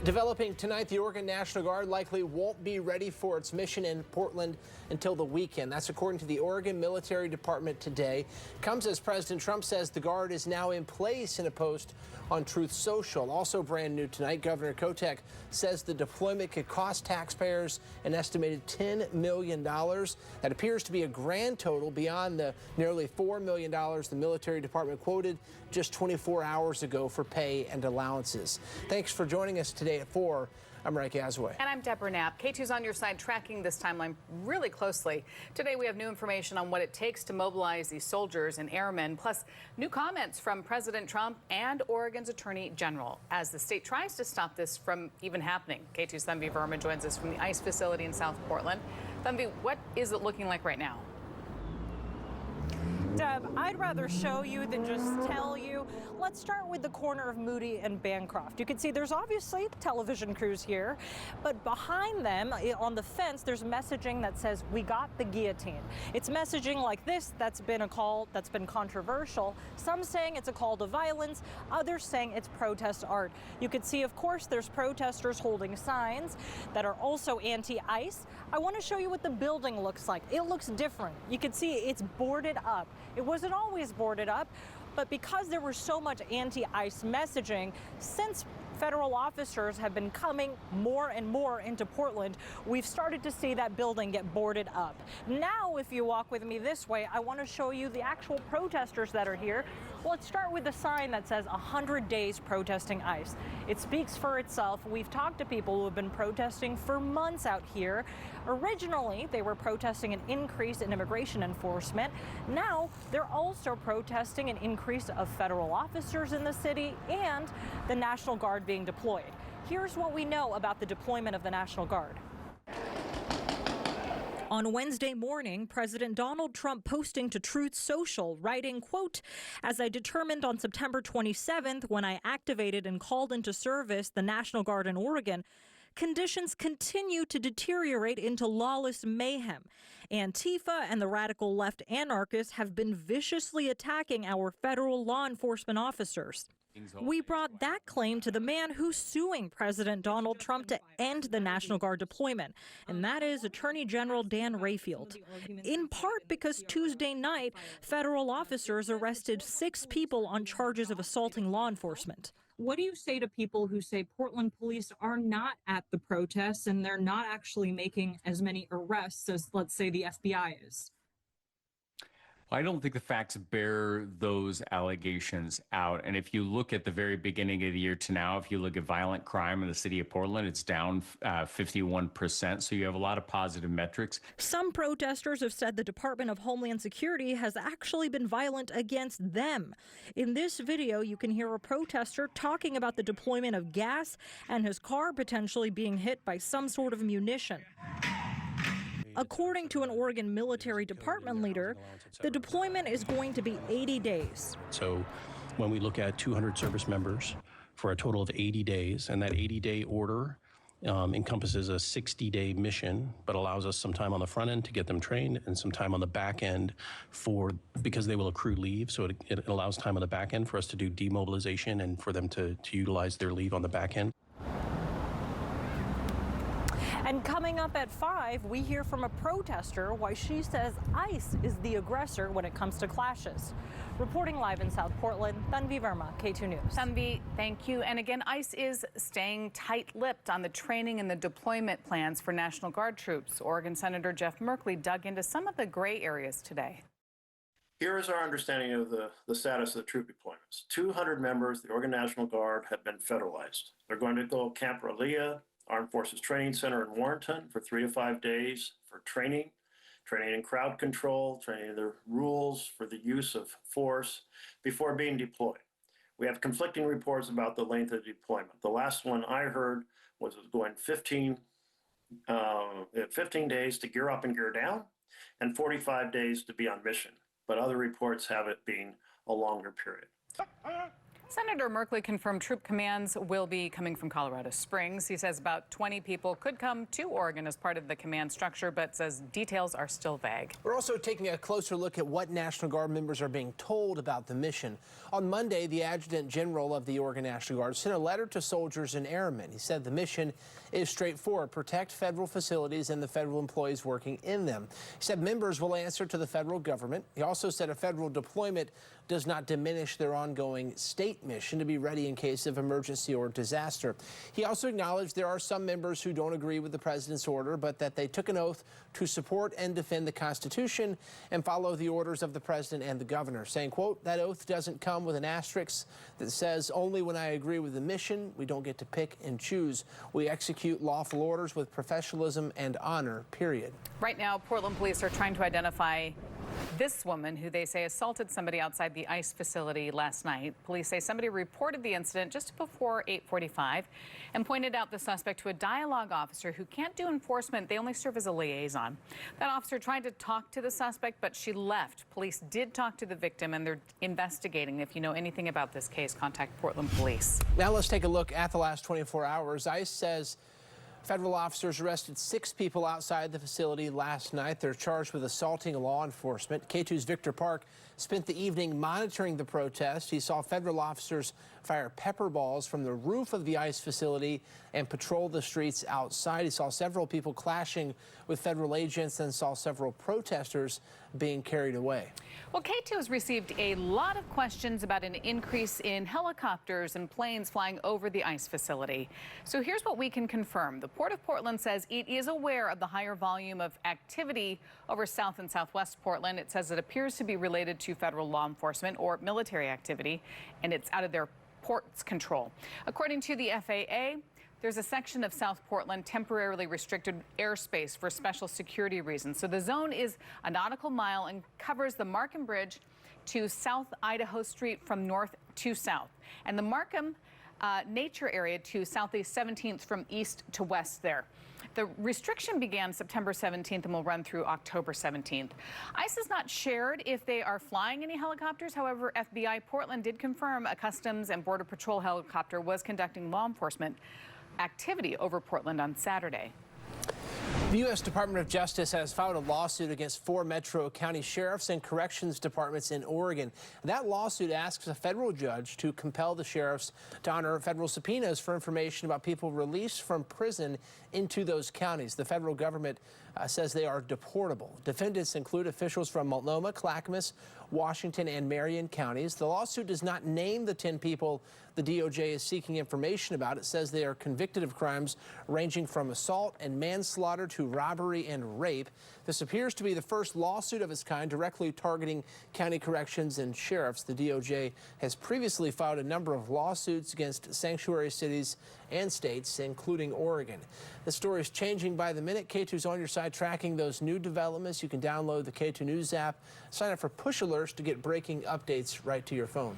Developing tonight, the Oregon National Guard likely won't be ready for its mission in Portland until the weekend. That's according to the Oregon Military Department today. Comes as President Trump says the Guard is now in place in a post on Truth Social. Also brand new tonight, Governor Kotek says the deployment could cost taxpayers an estimated $10 million. That appears to be a grand total beyond the nearly $4 million the military department quoted just 24 hours ago for pay and allowances. Thanks for joining us today at 4. I'm Mike Azaway. And I'm Deborah Knapp. KATU's on your side tracking this timeline really closely. Today we have new information on what it takes to mobilize these soldiers and airmen, plus new comments from President Trump and Oregon's Attorney General as the state tries to stop this from even happening. KATU's Tanvi Verma joins us from the ICE facility in South Portland. Tanvi, what is it looking like right now? Deb, I'd rather show you than just tell you. Let's start with the corner of Moody and Bancroft. You can see there's obviously television crews here, but behind them on the fence, there's messaging that says, "We got the guillotine." It's messaging like this that's been a call that's been controversial. Some saying it's a call to violence, others saying it's protest art. You can see, of course, there's protesters holding signs that are also anti-ICE. I want to show you what the building looks like. It looks different. You can see it's boarded up. It wasn't always boarded up, but because there was so much anti-ICE messaging, since federal officers have been coming more and more into Portland, we've started to see that building get boarded up. Now, if you walk with me this way, I want to show you the actual protesters that are here. Let's start with the sign that says 100 days protesting ICE. It speaks for itself. We've talked to people who have been protesting for months out here. Originally, they were protesting an increase in immigration enforcement. Now, they're also protesting an increase of federal officers in the city and the National Guard being deployed. Here's what we know about the deployment of the National Guard. On Wednesday morning, President Donald Trump posting to Truth Social, writing, quote, "As I determined on September 27th when I activated and called into service the National Guard in Oregon, conditions continue to deteriorate into lawless mayhem. Antifa and the radical left anarchists have been viciously attacking our federal law enforcement officers." We brought that claim to the man who's suing President Donald Trump to end the National Guard deployment, and that is Attorney General Rayfield. In part because Tuesday night, federal officers arrested 6 people on charges of assaulting law enforcement. What do you say to people who say Portland police are not at the protests and they're not actually making as many arrests as, let's say, the FBI is? I don't think the facts bear those allegations out. And if you look at the very beginning of the year to now, if you look at violent crime in the city of Portland, it's down 51%. So you have a lot of positive metrics. Some protesters have said the Department of Homeland Security has actually been violent against them. In this video, you can hear a protester talking about the deployment of gas and his car potentially being hit by some sort of munition. According to an Oregon military department leader, the deployment is going to be 80 days. So when we look at 200 service members for a total of 80 days, and that 80-day order encompasses a 60-day mission, but allows us some time on the front end to get them trained and some time on the back end because they will accrue leave. So it allows time on the back end for us to do demobilization and for them to utilize their leave on the back end. And coming up at 5, we hear from a protester why she says ICE is the aggressor when it comes to clashes. Reporting live in South Portland, Tanvi Verma, KATU News. Tanvi, thank you. And again, ICE is staying tight-lipped on the training and the deployment plans for National Guard troops. Oregon Senator Jeff Merkley dug into some of the gray areas today. Here is our understanding of the status of the troop deployments. 200 members of the Oregon National Guard have been federalized. They're going to go Camp Relia, Armed Forces Training Center in Warrenton for 3 to 5 days for training in crowd control, training the rules for the use of force before being deployed. We have conflicting reports about the length of deployment. The last one I heard was going 15 days to gear up and gear down and 45 days to be on mission. But other reports have it being a longer period. Senator Merkley confirmed troop commands will be coming from Colorado Springs. He says about 20 people could come to Oregon as part of the command structure, but says details are still vague. We're also taking a closer look at what National Guard members are being told about the mission. On Monday, the Adjutant General of the Oregon National Guard sent a letter to soldiers and airmen. He said the mission is straightforward: protect federal facilities and the federal employees working in them. He said members will answer to the federal government. He also said a federal deployment does not diminish their ongoing state mission to be ready in case of emergency or disaster. He also acknowledged there are some members who don't agree with the president's order, but that they took an oath to support and defend the Constitution and follow the orders of the president and the governor, saying, quote, that oath doesn't come with an asterisk that says only when I agree with the mission. We don't get to pick and choose. We execute lawful orders with professionalism and honor, period. Right now, Portland police are trying to identify this woman who they say assaulted somebody outside the ICE facility last night. Police say somebody reported the incident just before 8:45 and pointed out the suspect to a dialogue officer who can't do enforcement. They only serve as a liaison. That officer tried to talk to the suspect, but she left. Police did talk to the victim, and they're investigating. If you know anything about this case, contact Portland Police. Now let's take a look at the last 24 hours. ICE says federal officers arrested 6 people outside the facility last night. They're charged with assaulting law enforcement. KATU's Victor Park spent the evening monitoring the protest. He saw federal officers fire pepper balls from the roof of the ICE facility and patrol the streets outside. He saw several people clashing with federal agents and saw several protesters being carried away. Well, KATU has received a lot of questions about an increase in helicopters and planes flying over the ICE facility. So here's what we can confirm. The Port of Portland says it is aware of the higher volume of activity over South and Southwest Portland. It says it appears to be related to federal law enforcement or military activity, and it's out of their port's control. According to the FAA, there's a section of South Portland temporarily restricted airspace for special security reasons. So the zone is a nautical mile and covers the Markham Bridge to South Idaho Street from north to south, and the Markham nature area to Southeast 17th from east to west there. The restriction began September 17th and will run through October 17th. ICE has not shared if they are flying any helicopters. However, FBI Portland did confirm a Customs and Border Patrol helicopter was conducting law enforcement activity over Portland on Saturday. The U.S. Department of Justice has filed a lawsuit against 4 Metro County sheriffs and corrections departments in Oregon. That lawsuit asks a federal judge to compel the sheriffs to honor federal subpoenas for information about people released from prison into those counties. The federal government says they are deportable. Defendants include officials from Multnomah, Clackamas, Washington, and Marion counties. The lawsuit does not name the 10 people the DOJ is seeking information about. It says they are convicted of crimes ranging from assault and manslaughter to robbery and rape. This appears to be the first lawsuit of its kind directly targeting county corrections and sheriffs. The DOJ has previously filed a number of lawsuits against sanctuary cities and states, including Oregon. The story is changing by the minute. KATU's on your side tracking those new developments. You can download the KATU News app, sign up for push alerts to get breaking updates right to your phone.